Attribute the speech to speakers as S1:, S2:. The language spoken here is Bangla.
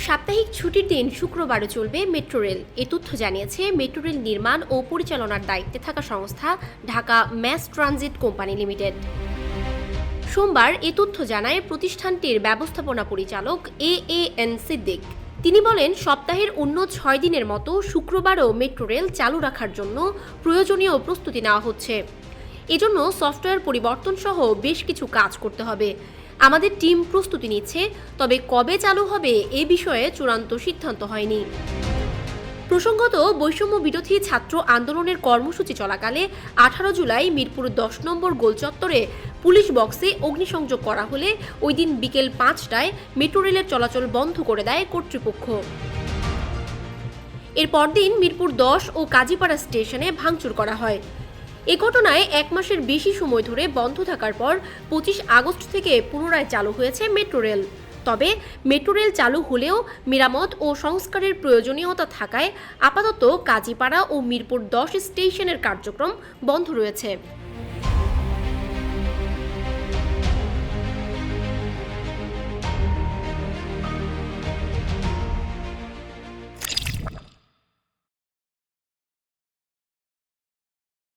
S1: সাপ্তাহিক ছুটির দিন শুক্রবারও চলবে মেট্রো রেল। এ তথ্য জানিয়েছে মেট্রো রেল নির্মাণ ও পরিচালনার দায়িত্বে থাকা সংস্থা Dhaka mass transit company limited. সোমবার এ তথ্য জানায় প্রতিষ্ঠানটির ব্যবস্থাপনা পরিচালক এএন সিদ্দিক। তিনি বলেন, সপ্তাহের অন্য 6 দিনের মতো শুক্রবারও মেট্রো রেল চালু রাখার জন্য প্রয়োজনীয় প্রস্তুতি নেওয়া হচ্ছে। এজন্য সফটওয়্যার পরিবর্তন সহ বেশ কিছু কাজ করতে হবে। আমাদের টিম প্রস্তুতি নিচ্ছে, তবে কবে চালু হবে এ বিষয়ে চূড়ান্ত সিদ্ধান্ত হয়নি। প্রসঙ্গত, বৈষম্য বিরোধী ছাত্র আন্দোলনের কর্মসূচি চলাকালে 18 জুলাই মিরপুর 10 নম্বর গোল চত্বরে পুলিশ বক্সে অগ্নিসংযোগ করা হলে ওই দিন বিকেল 5টায় মেট্রো রেলের চলাচল বন্ধ করে দেয় কর্তৃপক্ষ। এর পরদিন মিরপুর 10 ও কাজীপাড়া স্টেশনে ভাঙচুর করা হয়। এ ঘটনায় 1 মাসের বেশি সময় ধরে বন্ধ থাকার পর 25 আগস্ট থেকে পুনরায় চালু হয়েছে মেট্রো রেল। তবে মেট্রো রেল চালু হলেও মেরামত ও সংস্কারের প্রয়োজনীয়তা থাকায় আপাতত কাজীপাড়া ও মিরপুর 10 স্টেশনের কার্যক্রম বন্ধ রয়েছে।